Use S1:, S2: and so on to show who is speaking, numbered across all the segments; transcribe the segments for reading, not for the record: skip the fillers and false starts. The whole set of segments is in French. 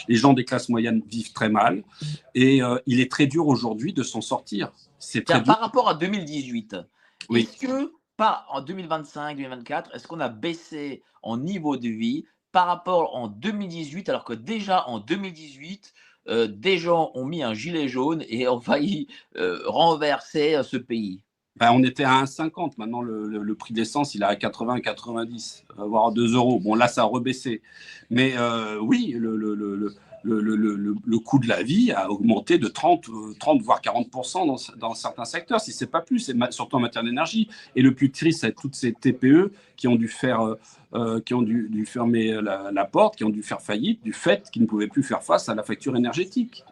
S1: Les gens des classes moyennes vivent très mal et il est très dur aujourd'hui de s'en sortir. C'est très dur.
S2: Par rapport à 2018,
S1: Oui.
S2: est-ce que en 2025, 2024, est-ce qu'on a baissé en niveau de vie par rapport en 2018, alors que déjà en 2018, des gens ont mis un gilet jaune et ont failli renverser ce pays?
S1: Ben, on était à 1,50. Maintenant, le prix de l'essence, il est à 80, 90, voire 2 euros. Bon, là, ça a rebaissé. Mais oui, le coût de la vie a augmenté de 30 voire 40% dans certains secteurs, si ce n'est pas plus, surtout en matière d'énergie. Et le plus triste, c'est toutes ces TPE qui ont dû fermer la porte, qui ont dû faire faillite du fait qu'ils ne pouvaient plus faire face à la facture énergétique.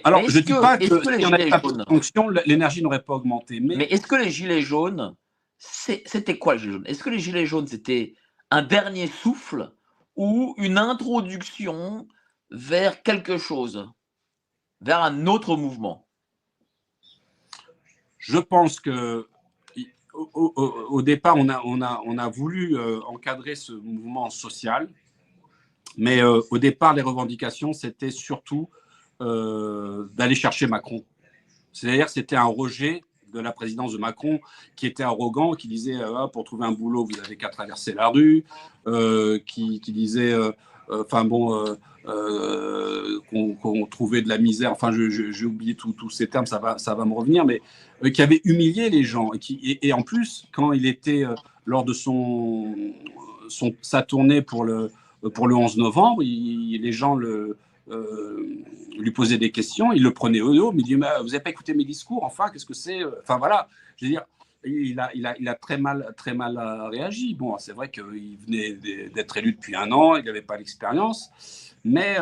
S1: Alors, je ne dis pas que si on n'avait pas pris de sanctions, l'énergie n'aurait pas augmenté.
S2: Mais est-ce que les gilets jaunes, c'était quoi les gilets jaunes? Est-ce que les gilets jaunes, c'était un dernier souffle ou une introduction vers quelque chose, vers un autre mouvement?
S1: Je pense que au départ, on a voulu encadrer ce mouvement social, mais au départ, les revendications, c'était surtout d'aller chercher Macron. C'est-à-dire que c'était un rejet de la présidence de Macron qui était arrogant, qui disait pour trouver un boulot, vous n'avez qu'à traverser la rue, qui disait qu'on trouvait de la misère, enfin j'ai oublié tous ces termes, ça va me revenir, mais qui avait humilié les gens. Et en plus, quand il était lors de sa tournée pour le 11 novembre, les gens lui posait des questions, il le prenait au dos, mais il dit vous n'avez pas écouté mes discours, enfin, qu'est-ce que c'est? Enfin voilà, je veux dire, il a très mal réagi. Bon, c'est vrai qu'il venait d'être élu depuis 1 an, il n'avait pas l'expérience, mais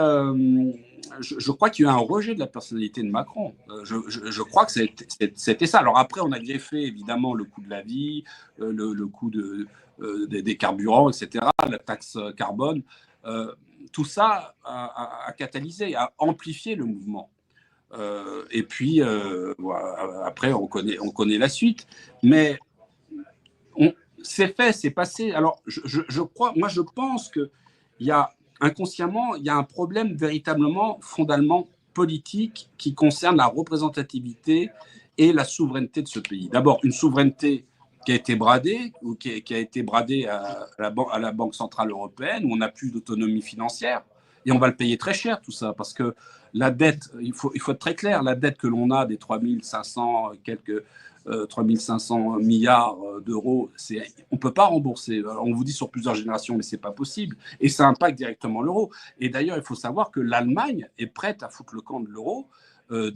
S1: je crois qu'il y a eu un rejet de la personnalité de Macron. Je crois que c'était ça. Alors après, on a greffé évidemment le coût de la vie, le coût des carburants, etc., la taxe carbone. Tout ça a catalysé, a amplifié le mouvement. Et puis, après, on connaît la suite. Mais c'est fait, c'est passé. Alors, je pense qu'il y a inconsciemment, il y a un problème véritablement fondamentalement politique qui concerne la représentativité et la souveraineté de ce pays. D'abord, une souveraineté qui a été bradée, ou qui a été bradée à la Banque Centrale Européenne, où on n'a plus d'autonomie financière. Et on va le payer très cher, tout ça, parce que la dette, il faut être très clair, la dette que l'on a des 3500 milliards d'euros, on ne peut pas rembourser. Alors, on vous dit sur plusieurs générations, mais ce n'est pas possible. Et ça impacte directement l'euro. Et d'ailleurs, il faut savoir que l'Allemagne est prête à foutre le camp de l'euro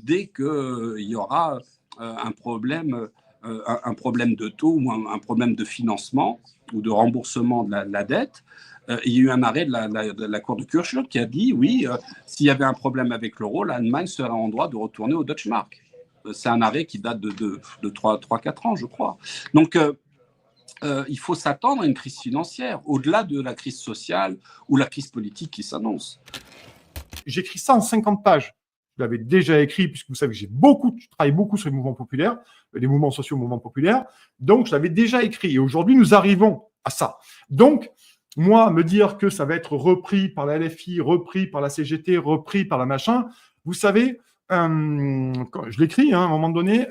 S1: dès qu'il y aura un problème de taux ou un problème de financement ou de remboursement de la dette. Il y a eu un arrêt de la Cour de Kirchhoff qui a dit oui, s'il y avait un problème avec l'euro, l'Allemagne serait en droit de retourner au Deutschmark. C'est un arrêt qui date de 3-4 ans, je crois. Donc, il faut s'attendre à une crise financière, au-delà de la crise sociale ou la crise politique qui s'annonce.
S3: J'écris ça en 50 pages. Je l'avais déjà écrit, puisque vous savez que je travaille beaucoup sur les mouvements populaires, les mouvements sociaux, mouvements populaires. Donc, je l'avais déjà écrit. Et aujourd'hui, nous arrivons à ça. Donc, moi, me dire que ça va être repris par la LFI, repris par la CGT, repris par la machin, vous savez, je l'écris à un moment donné,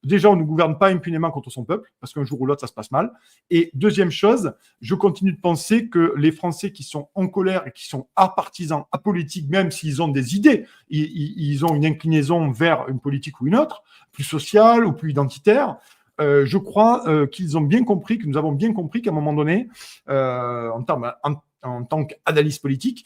S3: déjà on ne gouverne pas impunément contre son peuple, parce qu'un jour ou l'autre ça se passe mal. Et deuxième chose, je continue de penser que les Français qui sont en colère et qui sont apartisans, apolitiques, même s'ils ont des idées, ils ont une inclinaison vers une politique ou une autre, plus sociale ou plus identitaire. Je crois qu'ils ont bien compris, que nous avons bien compris qu'à un moment donné, en tant qu'analyste politique,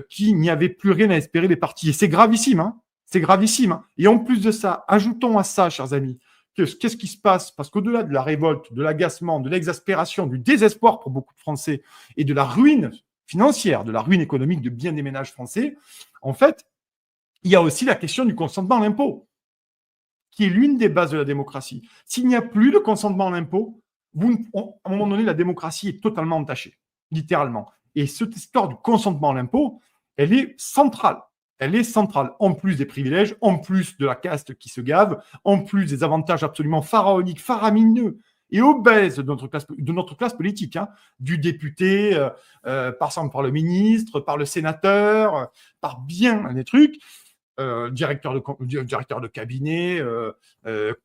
S3: qu'il n'y avait plus rien à espérer des partis. Et c'est gravissime, hein. C'est gravissime. Et en plus de ça, ajoutons à ça, chers amis, qu'est-ce qui se passe? Parce qu'au-delà de la révolte, de l'agacement, de l'exaspération, du désespoir pour beaucoup de Français et de la ruine financière, de la ruine économique de bien des ménages français, en fait, il y a aussi la question du consentement à l'impôt, qui est l'une des bases de la démocratie. S'il n'y a plus de consentement à l'impôt, à un moment donné, la démocratie est totalement entachée, littéralement. Et cette histoire du consentement à l'impôt, elle est centrale. Elle est centrale, en plus des privilèges, en plus de la caste qui se gave, en plus des avantages absolument pharaoniques, faramineux et obèse de notre classe politique, hein, du député, passant par le ministre, par le sénateur, par bien des trucs, directeur de cabinet,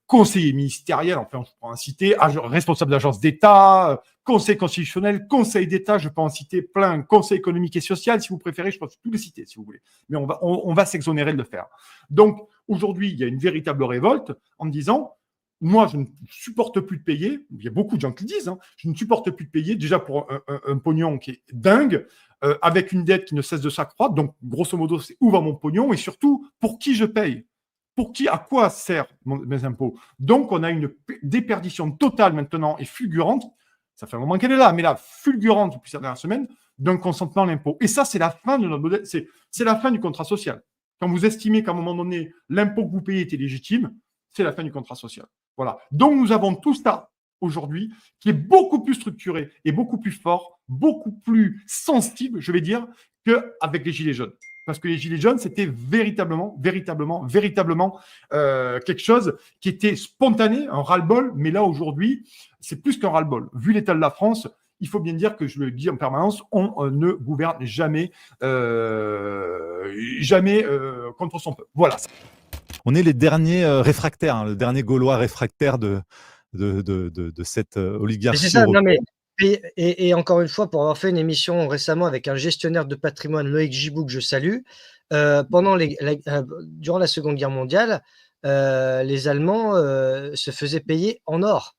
S3: conseiller ministériel, enfin, je peux en citer, responsable d'agence d'État, conseil constitutionnel, conseil d'État, je peux en citer plein, conseil économique et social, si vous préférez, je peux tous les citer, si vous voulez. Mais on va s'exonérer de le faire. Donc, aujourd'hui, il y a une véritable révolte en me disant, moi, je ne supporte plus de payer, il y a beaucoup de gens qui le disent, hein, je ne supporte plus de payer, déjà pour un pognon qui est dingue, avec une dette qui ne cesse de s'accroître. Donc, grosso modo, c'est où va mon pognon et surtout, pour qui je paye? Pour qui, à quoi servent mes impôts? Donc, on a une déperdition totale maintenant et fulgurante. Ça fait un moment qu'elle est là, mais là, fulgurante depuis cette dernière semaine, d'un consentement à l'impôt. Et ça, c'est la fin de notre modèle, c'est la fin du contrat social. Quand vous estimez qu'à un moment donné, l'impôt que vous payez est illégitime, c'est la fin du contrat social. Voilà. Donc, nous avons tout ça aujourd'hui qui est beaucoup plus structuré et beaucoup plus fort, beaucoup plus sensible, je vais dire, qu'avec les Gilets jaunes. Parce que les Gilets jaunes, c'était véritablement quelque chose qui était spontané, un ras-le-bol. Mais là, aujourd'hui, c'est plus qu'un ras-le-bol. Vu l'état de la France, il faut bien dire que je le dis en permanence, on ne gouverne jamais contre son peuple. Voilà.
S4: On est les derniers réfractaires, hein, le dernier Gaulois réfractaire de cette oligarchie.
S5: C'est ça, non mais et encore une fois, pour avoir fait une émission récemment avec un gestionnaire de patrimoine, Loïc Gibou, que je salue, durant la Seconde Guerre mondiale, les Allemands se faisaient payer en or.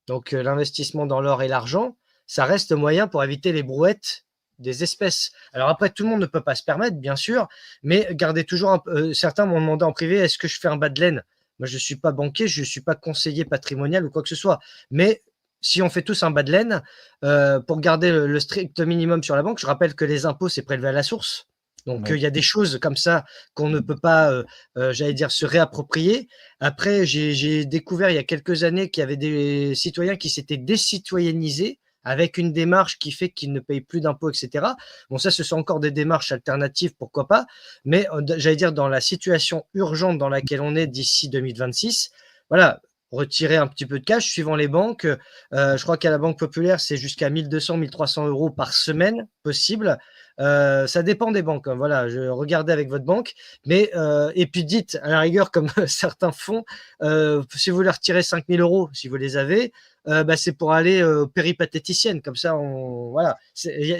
S5: Donc l'investissement dans l'or et l'argent, ça reste moyen pour éviter les brouettes des espèces. Alors après, tout le monde ne peut pas se permettre, bien sûr, mais gardez toujours certains m'ont demandé en privé, est-ce que je fais un bas de laine? Moi, je ne suis pas banquier, je ne suis pas conseiller patrimonial ou quoi que ce soit. Mais si on fait tous un bas de laine, pour garder le strict minimum sur la banque, je rappelle que les impôts, c'est prélevé à la source. Donc, il y a des choses comme ça qu'on ne peut pas, j'allais dire, se réapproprier. Après, j'ai découvert il y a quelques années qu'il y avait des citoyens qui s'étaient décitoyennisés avec une démarche qui fait qu'ils ne payent plus d'impôts, etc. Bon, ça, ce sont encore des démarches alternatives, pourquoi pas. Mais j'allais dire, dans la situation urgente dans laquelle on est d'ici 2026, voilà, retirer un petit peu de cash suivant les banques. Je crois qu'à la Banque Populaire, c'est jusqu'à 1 200, 1 300 euros par semaine possible. Ça dépend des banques. Hein. Voilà, regardez avec votre banque. Mais, et puis dites, à la rigueur, comme certains font, si vous voulez retirer 5 000 euros, si vous les avez, c'est pour aller péripatéticienne. Comme ça, voilà.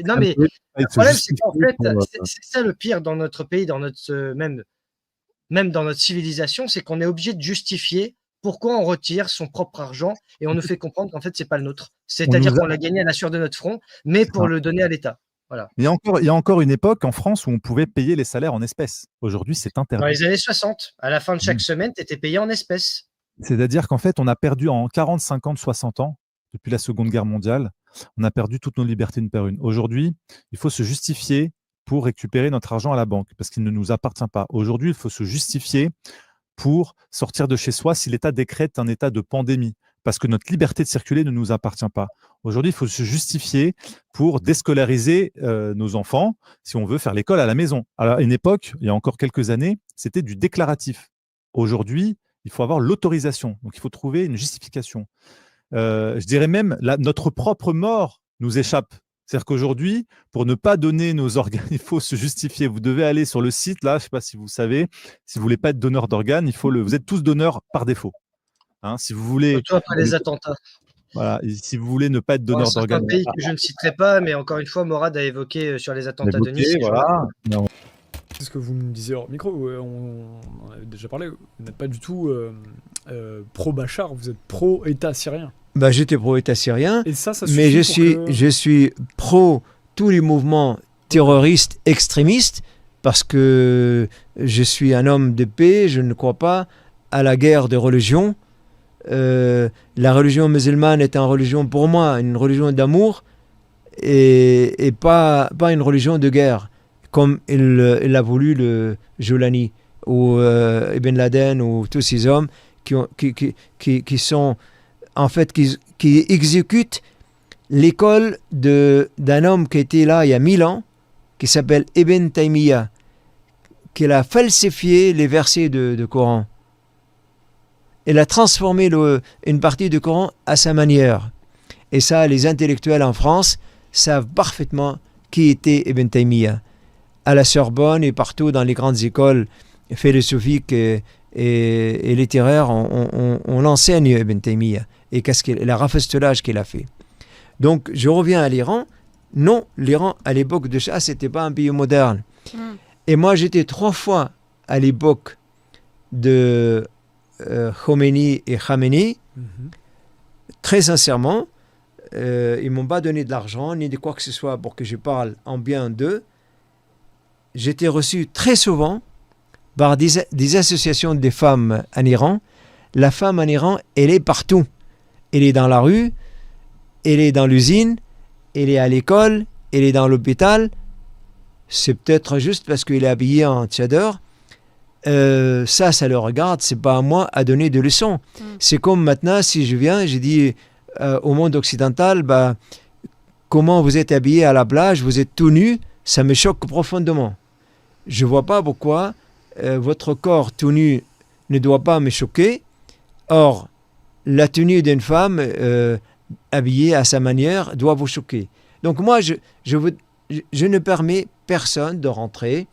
S5: Non, mais le problème, c'est qu'en fait, c'est ça le pire dans notre pays, dans notre, même dans notre civilisation, c'est qu'on est obligé de justifier pourquoi on retire son propre argent et on nous fait comprendre qu'en fait, c'est pas le nôtre. C'est-à-dire qu'on l'a gagné à la sueur de notre front, mais pour le donner à l'État. Voilà.
S4: Il y a encore une époque en France où on pouvait payer les salaires en espèces. Aujourd'hui, c'est interdit.
S5: Dans les années 60, à la fin de chaque semaine, tu étais payé en espèces.
S4: C'est-à-dire qu'en fait, on a perdu en 40, 50, 60 ans, depuis la Seconde Guerre mondiale, on a perdu toutes nos libertés une par une. Aujourd'hui, il faut se justifier pour récupérer notre argent à la banque, parce qu'il ne nous appartient pas. Aujourd'hui, il faut se justifier pour sortir de chez soi si l'État décrète un état de pandémie, parce que notre liberté de circuler ne nous appartient pas. Aujourd'hui, il faut se justifier pour déscolariser nos enfants si on veut faire l'école à la maison. Alors, à une époque, il y a encore quelques années, c'était du déclaratif. Aujourd'hui, il faut avoir l'autorisation. Donc, il faut trouver une justification. Je dirais même, notre propre mort nous échappe. C'est-à-dire qu'aujourd'hui, pour ne pas donner nos organes, il faut se justifier. Vous devez aller sur le site, là, je ne sais pas si vous savez, si vous ne voulez pas être donneur d'organes, vous êtes tous donneurs par défaut. Hein, si vous voulez.
S5: Surtout après les attentats.
S4: Voilà, et si vous voulez ne pas être donneur d'organes.
S5: C'est un pays que je ne citerai pas, mais encore une fois, Morad a évoqué sur les attentats de Nice.
S4: Voilà.
S6: C'est ce que vous me disiez hors micro, on en avait déjà parlé, vous n'êtes pas du tout pro-Bachar, vous êtes pro-État syrien.
S7: Bah, j'étais pro-État syrien,
S6: et ça
S7: mais je suis pro tous les mouvements terroristes extrémistes parce que je suis un homme de paix, je ne crois pas à la guerre de religion. La religion musulmane est une religion pour moi, une religion d'amour et pas une religion de guerre, comme il a voulu le Joulani ou Ibn Laden ou tous ces hommes qui sont en fait qui exécutent l'école d'un homme qui était là il y a 1000 ans, qui s'appelle Ibn Taymiyyah, qui a falsifié les versets de Coran. il a transformé une partie du Coran à sa manière. Et ça, les intellectuels en France savent parfaitement qui était Ibn Taymiyyah. À la Sorbonne et partout dans les grandes écoles philosophiques et littéraires, on enseigne Ibn Taymiyyah et la rafistolage qu'il a fait. Donc, je reviens à l'Iran. Non, l'Iran, à l'époque de Shah, ce n'était pas un pays moderne. Et moi, j'étais 3 fois à l'époque de Khomeini et Khamenei. Très sincèrement, ils ne m'ont pas donné de l'argent, ni de quoi que ce soit pour que je parle en bien d'eux. J'étais reçu très souvent par des associations de femmes en Iran. La femme en Iran, elle est partout. Elle est dans la rue, elle est dans l'usine, elle est à l'école, elle est dans l'hôpital. C'est peut-être juste parce qu'elle est habillée en tchador. Ça le regarde, c'est pas à moi à donner des leçons. C'est comme maintenant, si je viens, je dis au monde occidental, comment vous êtes habillé à la plage, vous êtes tout nu, ça me choque profondément. Je vois pas pourquoi votre corps tout nu ne doit pas me choquer. Or, la tenue d'une femme habillée à sa manière doit vous choquer. Donc moi, je ne permets personne de rentrer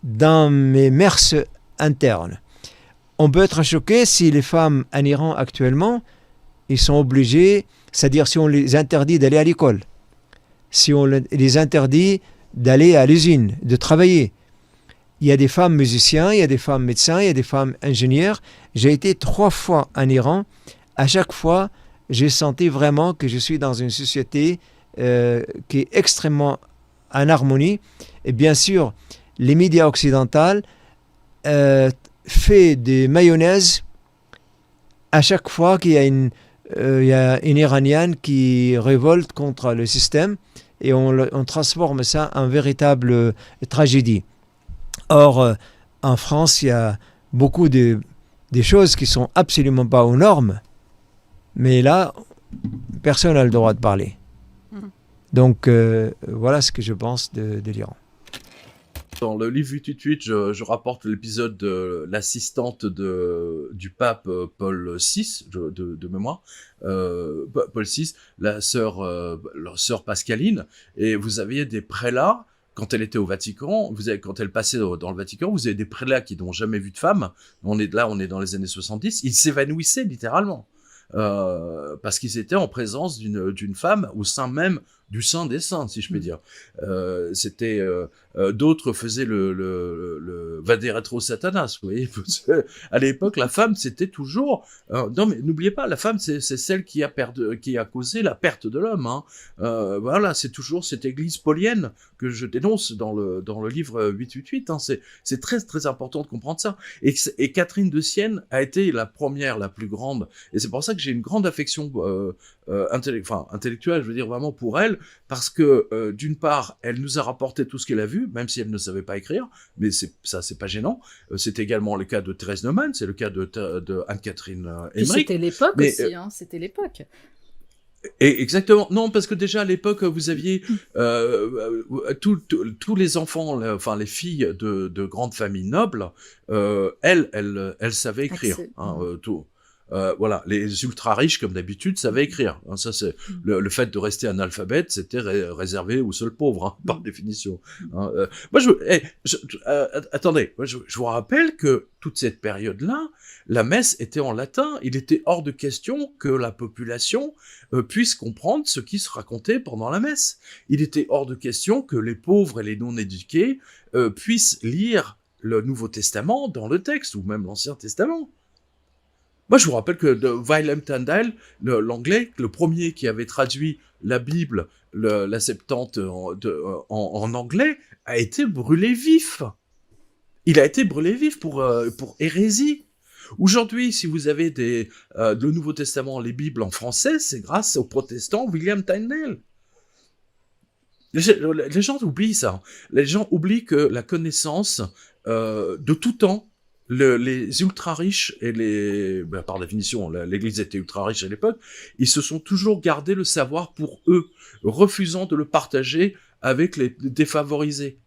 S7: dans mes mœurs internes. On peut être choqué si les femmes en Iran actuellement, ils sont obligés, c'est-à-dire si on les interdit d'aller à l'école, si on les interdit d'aller à l'usine, de travailler. Il y a des femmes musiciens, il y a des femmes médecins, il y a des femmes ingénieurs. J'ai été 3 fois en Iran. À chaque fois, j'ai senti vraiment que je suis dans une société qui est extrêmement en harmonie. Et bien sûr, les médias occidentaux fait des mayonnaises à chaque fois qu'il y a une Iranienne qui révolte contre le système et on transforme ça en véritable tragédie. Or, en France, il y a beaucoup des choses qui sont absolument pas aux normes, mais là, personne n'a le droit de parler. Donc, voilà ce que je pense de l'Iran.
S8: Dans le livre 888, je rapporte l'épisode de l'assistante du pape Paul VI, de mémoire, Paul VI, leur sœur Pascaline, et vous aviez des prélats, quand elle était au Vatican, quand elle passait dans le Vatican, vous avez des prélats qui n'ont jamais vu de femme, on est dans les années 70, ils s'évanouissaient littéralement, parce qu'ils étaient en présence d'une femme au sein même du saint des saints, si je puis dire. D'autres faisaient le Vaderetro Satanas, vous voyez. À l'époque, la femme, c'était toujours... non, mais n'oubliez pas, la femme, c'est celle qui a causé la perte de l'homme. Voilà, c'est toujours cette église paulienne que je dénonce dans le livre 888. C'est très, très important de comprendre ça. Et Catherine de Sienne a été la première, la plus grande. Et c'est pour ça que j'ai une grande affection intellectuelle, je veux dire, vraiment pour elle, parce que d'une part, elle nous a rapporté tout ce qu'elle a vu, même si elle ne savait pas écrire, mais c'est pas gênant. C'est également le cas de Thérèse Neumann, c'est le cas de Anne-Catherine Emmerich.
S9: C'était l'époque aussi, c'était l'époque.
S8: Et exactement. Non, parce que déjà à l'époque, vous aviez tous les enfants, les filles de grandes familles nobles, elles savaient écrire. Tout. Voilà, les ultra riches, comme d'habitude, savaient écrire. Ça, c'est le fait de rester analphabète, c'était réservé aux seuls pauvres, par définition. Attendez, je vous rappelle que toute cette période-là, la messe était en latin. Il était hors de question que la population puisse comprendre ce qui se racontait pendant la messe. Il était hors de question que les pauvres et les non-éduqués puissent lire le Nouveau Testament dans le texte, ou même l'Ancien Testament. Moi, je vous rappelle que Wilhelm Tyndale, l'anglais, le premier qui avait traduit la Bible, la Septante en anglais, a été brûlé vif. Il a été brûlé vif pour hérésie. Aujourd'hui, si vous avez le Nouveau Testament, les Bibles en français, c'est grâce au protestant William Tyndale. Les gens oublient ça. Les gens oublient que la connaissance de tout temps, les ultra riches et par définition, l'Église était ultra riche à l'époque, ils se sont toujours gardés le savoir pour eux, refusant de le partager avec les défavorisés.